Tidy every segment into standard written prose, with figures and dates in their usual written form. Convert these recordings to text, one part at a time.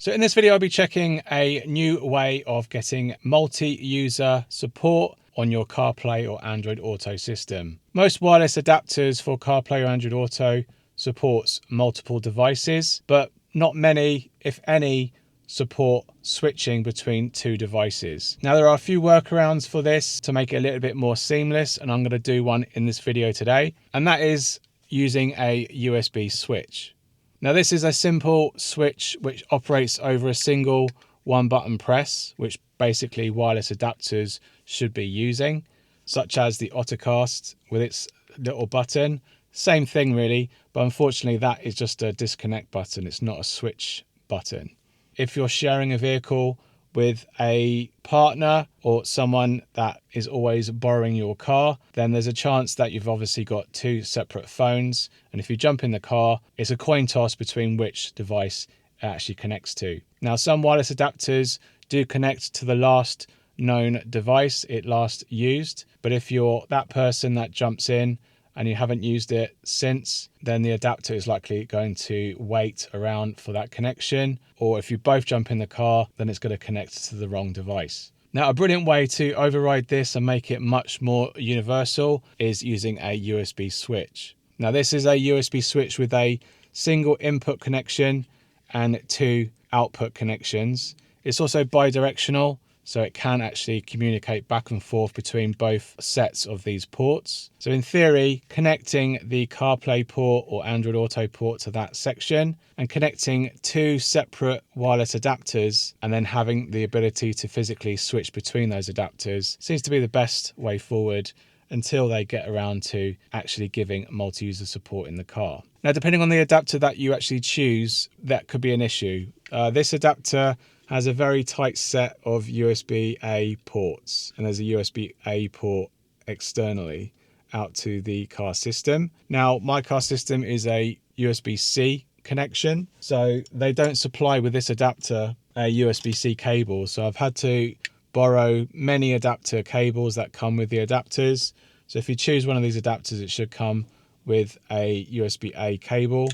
So in this video, I'll be checking a new way of getting multi-user support on your CarPlay or Android Auto system. Most wireless adapters for CarPlay or Android Auto supports multiple devices, but not many, if any, support switching between two devices. Now, there are a few workarounds for this to make it a little bit more seamless, and I'm going to do one in this video today, and that is using a USB switch. Now, this is a simple switch which operates over a single one button press, which basically wireless adapters should be using, such as the Ottocast with its little button. Same thing really, but unfortunately that is just a disconnect button. It's not a switch button. If you're sharing a vehicle with a partner or someone that is always borrowing your car, then there's a chance that you've obviously got two separate phones. And if you jump in the car, it's a coin toss between which device it actually connects to. Now, some wireless adapters do connect to the last known device it last used. But if you're that person that jumps in and you haven't used it since, then the adapter is likely going to wait around for that connection. Or if you both jump in the car, then it's going to connect to the wrong device. Now, a brilliant way to override this and make it much more universal is using a USB switch. Now, this is a USB switch with a single input connection and two output connections. It's also bidirectional, so it can actually communicate back and forth between both sets of these ports. So in theory, connecting the CarPlay port or Android Auto port to that section and connecting two separate wireless adapters and then having the ability to physically switch between those adapters seems to be the best way forward until they get around to actually giving multi-user support in the car. Now, depending on the adapter that you actually choose, that could be an issue. This adapter has a very tight set of USB-A ports, and there's a USB-A port externally out to the car system. Now, my car system is a USB-C connection, so they don't supply with this adapter a USB-C cable, so I've had to borrow many adapter cables that come with the adapters. So if you choose one of these adapters, it should come with a USB-A cable.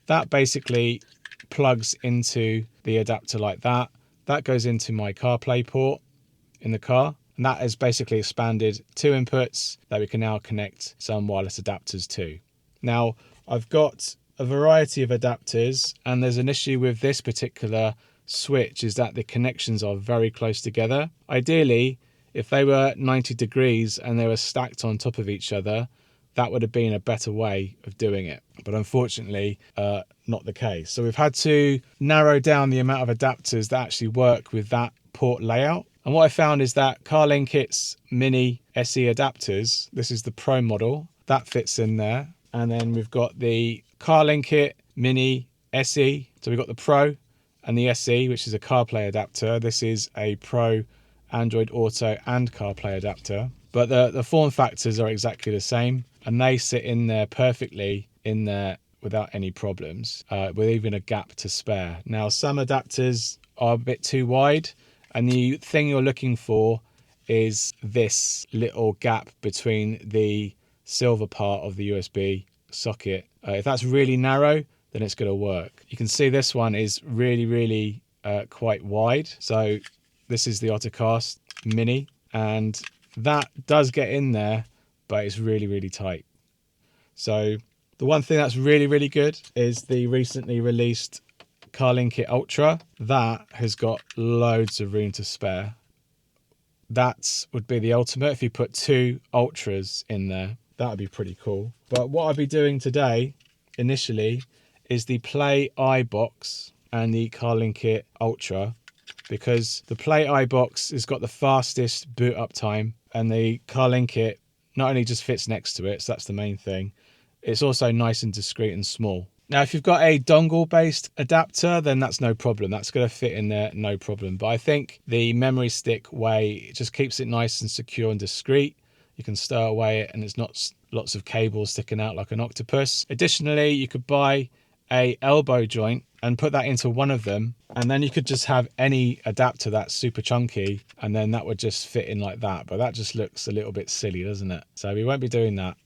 That basically plugs into the adapter like that. That goes into my CarPlay port in the car, and that has basically expanded two inputs that we can now connect some wireless adapters to. Now, I've got a variety of adapters, and there's an issue with this particular switch is that the connections are very close together. Ideally, if they were 90 degrees and they were stacked on top of each other, that would have been a better way of doing it. But unfortunately, not the case. So we've had to narrow down the amount of adapters that actually work with that port layout. And what I found is that CarLinkit's Mini SE adapters, this is the Pro model, that fits in there. And then we've got the CarLinkit Mini SE. So we've got the Pro and the SE, which is a CarPlay adapter. This is a Pro Android Auto and CarPlay adapter. But the form factors are exactly the same, and they sit in there perfectly in there without any problems, with even a gap to spare. Now, some adapters are a bit too wide, and the thing you're looking for is this little gap between the silver part of the USB socket. If that's really narrow, then it's going to work. You can see this one is really quite wide. So this is the Ottocast Mini, and that does get in there, but it's really tight. So the one thing that's really good is the recently released CarLinkit Ultra. That has got loads of room to spare. That would be the ultimate. If you put two Ultras in there, that would be pretty cool. But what I'll be doing today initially is the Play iBox and the CarLinkit Ultra, because the Play iBox has got the fastest boot up time, and the CarLinkit not only just fits next to it, so that's the main thing, it's also nice and discreet and small. Now, if you've got a dongle based adapter, then that's no problem. That's going to fit in there, no problem. But I think the memory stick way, it just keeps it nice and secure and discreet. You can stow away it and it's not lots of cables sticking out like an octopus. Additionally, you could buy a elbow joint and put that into one of them, and then you could just have any adapter that's super chunky, and then that would just fit in like that. But that just looks a little bit silly, doesn't it? So we won't be doing that.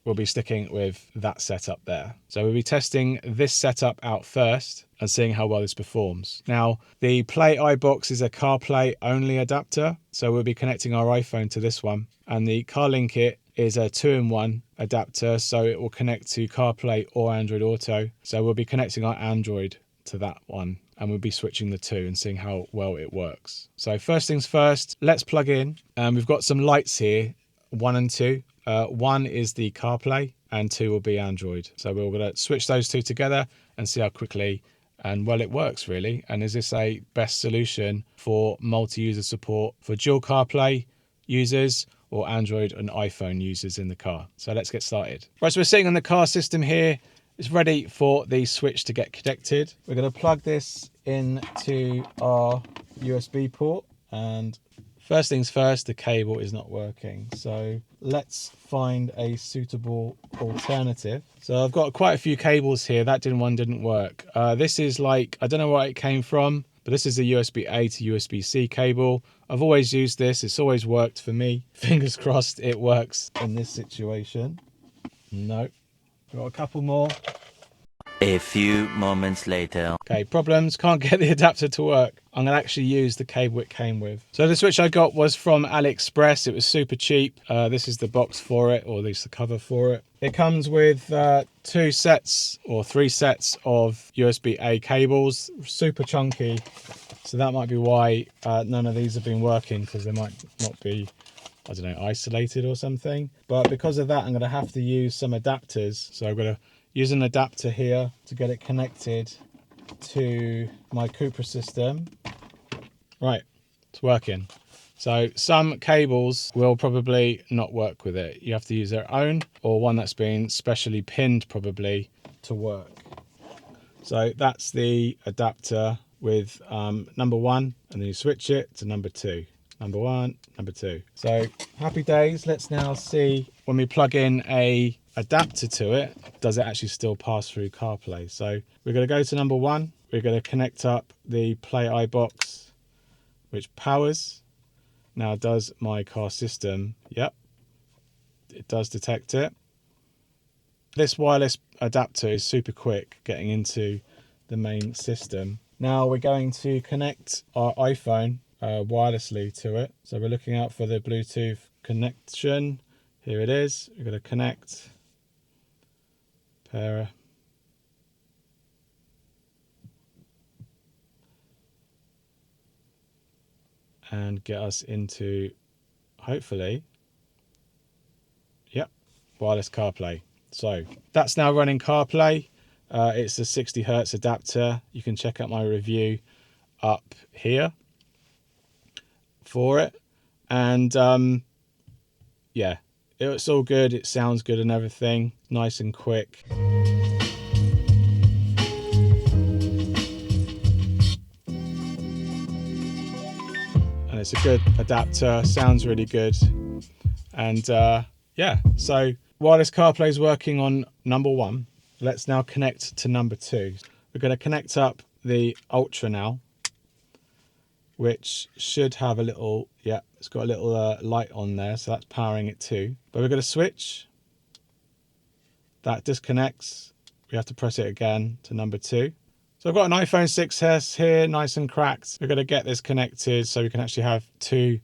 We'll be sticking with that setup there. So we'll be testing this setup out first, and seeing how well this performs. Now, the Play iBox is a CarPlay only adapter, so we'll be connecting our iPhone to this one. And the CarLink It is a 2-in-1 adapter, so it will connect to CarPlay or Android Auto. So we'll be connecting our Android to that one, and we'll be switching the two and seeing how well it works. So first things first, let's plug in. We've got some lights here, 1 and 2. 1 is the CarPlay and 2 will be Android. So we're going to switch those two together and see how quickly and well it works, really. And is this a best solution for multi-user support for dual CarPlay users or Android and iPhone users in the car? So let's get started. Right, so we're sitting on the car system here. It's ready for the switch to get connected. We're going to plug this into our USB port, and first things first, the cable is not working. So let's find a suitable alternative. So I've got quite a few cables here. That one didn't work. This is like, I don't know where it came from, but this is a USB-A to USB-C cable. I've always used this. It's always worked for me. Fingers crossed it works in this situation. No. Got a couple more. A few moments later. Okay, problems. Can't get the adapter to work. I'm going to actually use the cable it came with. So the switch I got was from AliExpress. It was super cheap. This is the box for it, or at least the cover for it. It comes with 2 sets or 3 sets of USB-A cables. Super chunky. So that might be why none of these have been working, because they might not be, I don't know, isolated or something. But because of that, I'm going to have to use some adapters. So I'm going to use an adapter here to get it connected to my Cupra system. Right, it's working. So some cables will probably not work with it. You have to use their own, or one that's been specially pinned probably to work. So that's the adapter with number 1, and then you switch it to number 2. Number 1, number 2. So happy days. Let's now see when we plug in a adapter to it, does it actually still pass through CarPlay? So we're going to go to number 1. We're going to connect up the Play iBox, which powers. Now, does my car system? Yep, it does detect it. This wireless adapter is super quick getting into the main system. Now we're going to connect our iPhone wirelessly to it. So we're looking out for the Bluetooth connection. Here it is. We're going to connect. Pair. And get us into, hopefully, yep, wireless CarPlay. So that's now running CarPlay. It's a 60 Hertz adapter. You can check out my review up here for it. And yeah, it's all good. It sounds good and everything. Nice and quick. And it's a good adapter. Sounds really good. And yeah, so wireless CarPlay is working on number 1. Let's now connect to number 2. We're going to connect up the Ultra now, which should have a little, yeah, it's got a little light on there, so that's powering it too. But we're going to switch. That disconnects. We have to press it again to number 2. So I've got an iPhone 6s here, nice and cracked. We're going to get this connected so we can actually have 2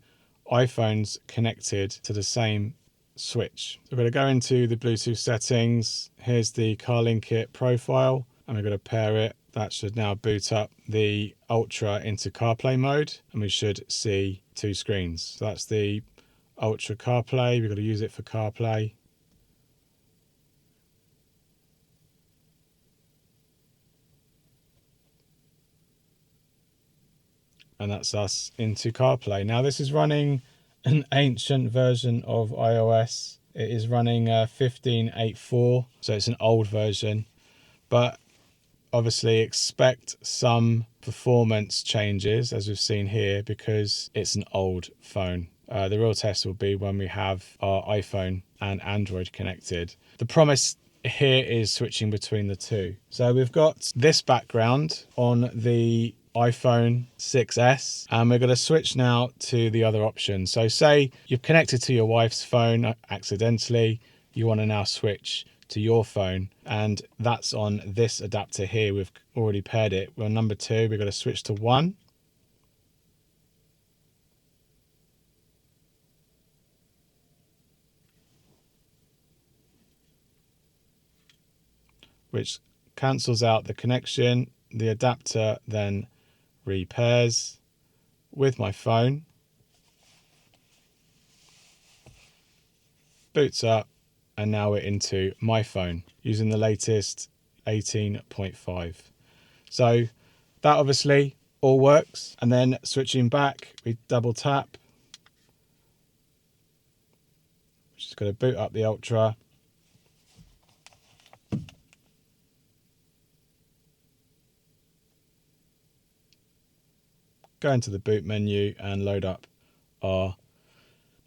iPhones connected to the same switch. So we're going to go into the Bluetooth settings. Here's the CarLink It profile, and we're going to pair it. That should now boot up the Ultra into CarPlay mode, and we should see 2 screens. So that's the Ultra CarPlay. We've got to use it for CarPlay. And that's us into CarPlay. Now this is running an ancient version of iOS. It is running 15.8.4, so it's an old version. But obviously expect some performance changes, as we've seen here, because it's an old phone. The real test will be when we have our iPhone and Android connected. The promise here is switching between the two. So we've got this background on the iPhone 6s, and we're going to switch now to the other option. So say you've connected to your wife's phone accidentally, you want to now switch to your phone, and that's on this adapter here. We've already paired it. We're on number 2. We've got to switch to 1. Which cancels out the connection. The adapter then repairs with my phone, boots up, and now we're into my phone using the latest 18.5. So that obviously all works. And then switching back, we double tap, which is going to boot up the Ultra. Go into the boot menu and load up our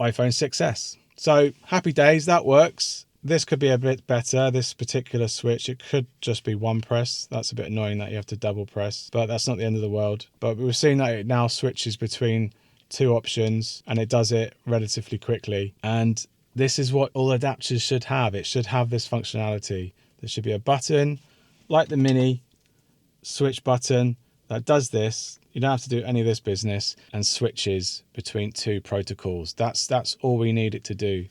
iPhone 6s. So happy days, that works. This could be a bit better, this particular switch. It could just be one press. That's a bit annoying that you have to double press, but that's not the end of the world. But we've seen that it now switches between 2 options and it does it relatively quickly. And this is what all adapters should have. It should have this functionality. There should be a button like the mini switch button that does this. You don't have to do any of this business and switches between 2 protocols. That's all we need it to do,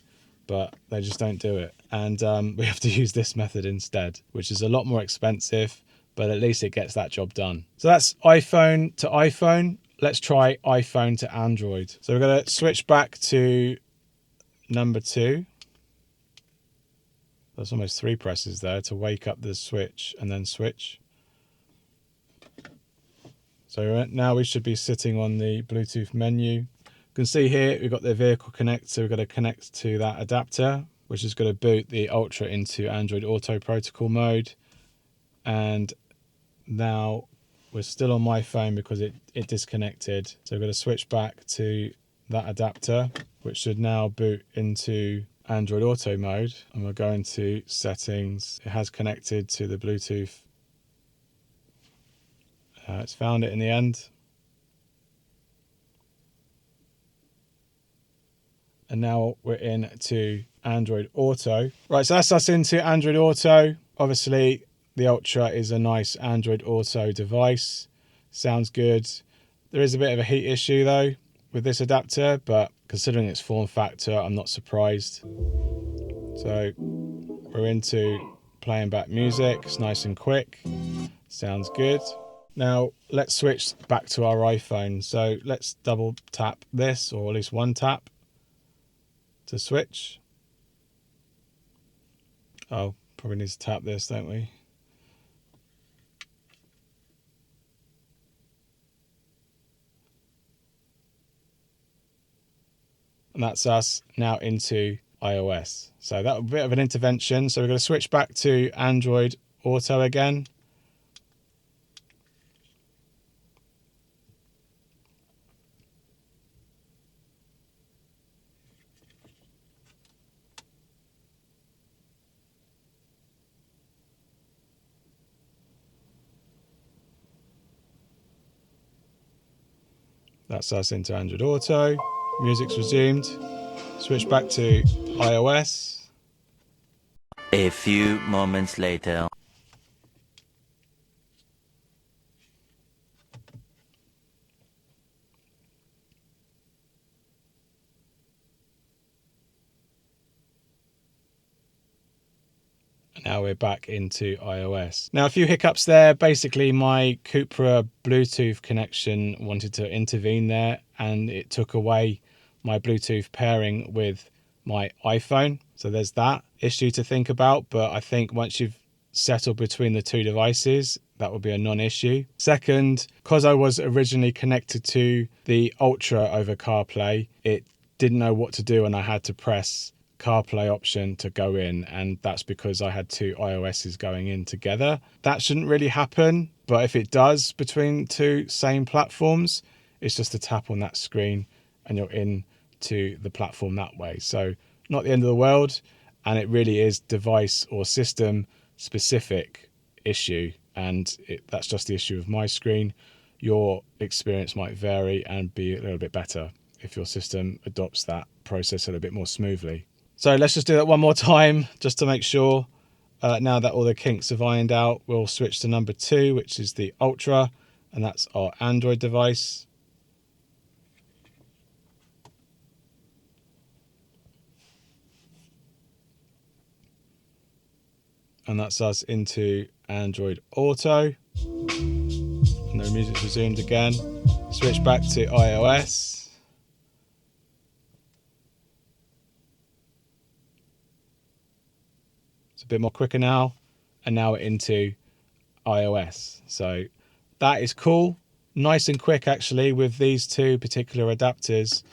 but they just don't do it. And we have to use this method instead, which is a lot more expensive, but at least it gets that job done. So that's iPhone to iPhone. Let's try iPhone to Android. So we're going to switch back to number 2. That's almost 3 presses there to wake up the switch and then switch. So now we should be sitting on the Bluetooth menu. You can see here we've got the vehicle connect, so we've got to connect to that adapter, which is going to boot the Ultra into Android Auto protocol mode. And now we're still on my phone because it disconnected. So we're going to switch back to that adapter, which should now boot into Android Auto mode. And we'll go into settings. It has connected to the Bluetooth. It's found it in the end. And now we're into Android Auto. Right, so that's us into Android Auto. Obviously, the Ultra is a nice Android Auto device. Sounds good. There is a bit of a heat issue though with this adapter, but considering its form factor, I'm not surprised. So we're into playing back music. It's nice and quick. Sounds good. Now let's switch back to our iPhone. So let's double tap this, or at least one tap to switch. Oh, probably need to tap this, don't we? And that's us now into iOS. So that was a bit of an intervention. So we're going to switch back to Android Auto again. That's us into Android Auto. Music's resumed. Switch back to iOS. A few moments later. Now we're back into iOS. Now a few hiccups there. Basically my Cupra Bluetooth connection wanted to intervene there and it took away my Bluetooth pairing with my iPhone. So there's that issue to think about, but I think once you've settled between the 2 devices, that will be a non-issue. Second, because I was originally connected to the Ultra over CarPlay, it didn't know what to do and I had to press CarPlay option to go in, and that's because I had 2 iOSs going in together. That shouldn't really happen, but if it does between 2 same platforms, it's just a tap on that screen and you're in to the platform that way. So not the end of the world, and it really is device or system specific issue, and that's just the issue of my screen. Your experience might vary and be a little bit better if your system adopts that process a little bit more smoothly. So let's just do that one more time just to make sure. now that all the kinks have ironed out, we'll switch to number 2, which is the Ultra, and that's our Android device. And that's us into Android Auto. And the music's resumed again. Switch back to iOS. It's a bit more quicker now. And now we're into iOS. So that is cool. Nice and quick actually with these two particular adapters.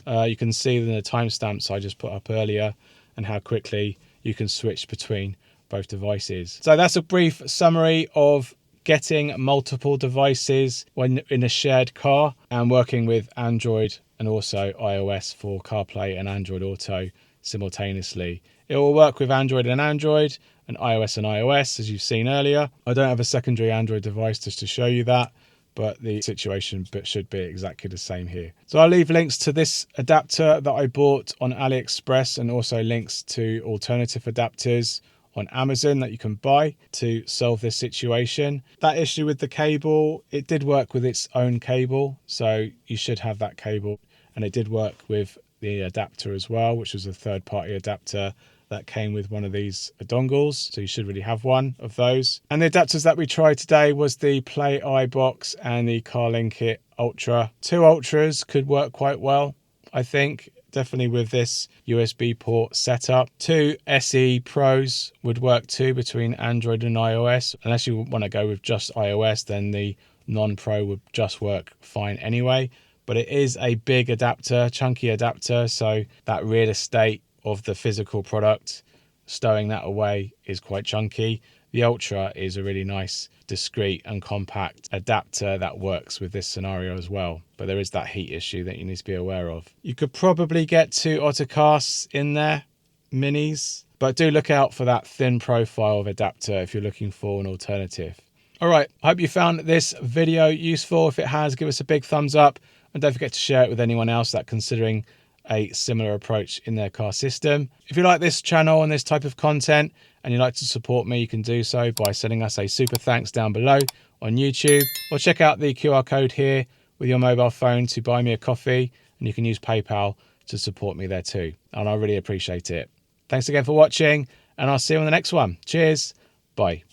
You can see the timestamps I just put up earlier and how quickly you can switch between both devices. So that's a brief summary of getting multiple devices when in a shared car and working with Android and also iOS for CarPlay and Android Auto simultaneously. It will work with Android and Android and iOS, as you've seen earlier. I don't have a secondary Android device just to show you that, but the situation should be exactly the same here. So I'll leave links to this adapter that I bought on AliExpress and also links to alternative adapters on Amazon that you can buy to solve this situation. That issue with the cable, it did work with its own cable, so you should have that cable, and it did work with the adapter as well, which was a third-party adapter that came with one of these dongles, so you should really have one of those. And the adapters that we tried today was the PlayEye box and the CarLinkit Ultra. 2 Ultras could work quite well, I think, definitely with this USB port setup. 2 SE Pros would work too between Android and iOS. Unless you want to go with just iOS, then the non-Pro would just work fine anyway. But it is a big adapter, chunky adapter, so that real estate of the physical product, stowing that away is quite chunky. The Ultra is a really nice, discreet and compact adapter that works with this scenario as well. But there is that heat issue that you need to be aware of. You could probably get 2 Ottocasts in there, minis, but do look out for that thin profile of adapter if you're looking for an alternative. All right, I hope you found this video useful. If it has, give us a big thumbs up and don't forget to share it with anyone else that's considering a similar approach in their car system. If you like this channel and this type of content and you'd like to support me, you can do so by sending us a super thanks down below on YouTube, or check out the QR code here with your mobile phone to buy me a coffee, and you can use PayPal to support me there too. And I really appreciate it. Thanks again for watching, and I'll see you on the next one. Cheers. Bye.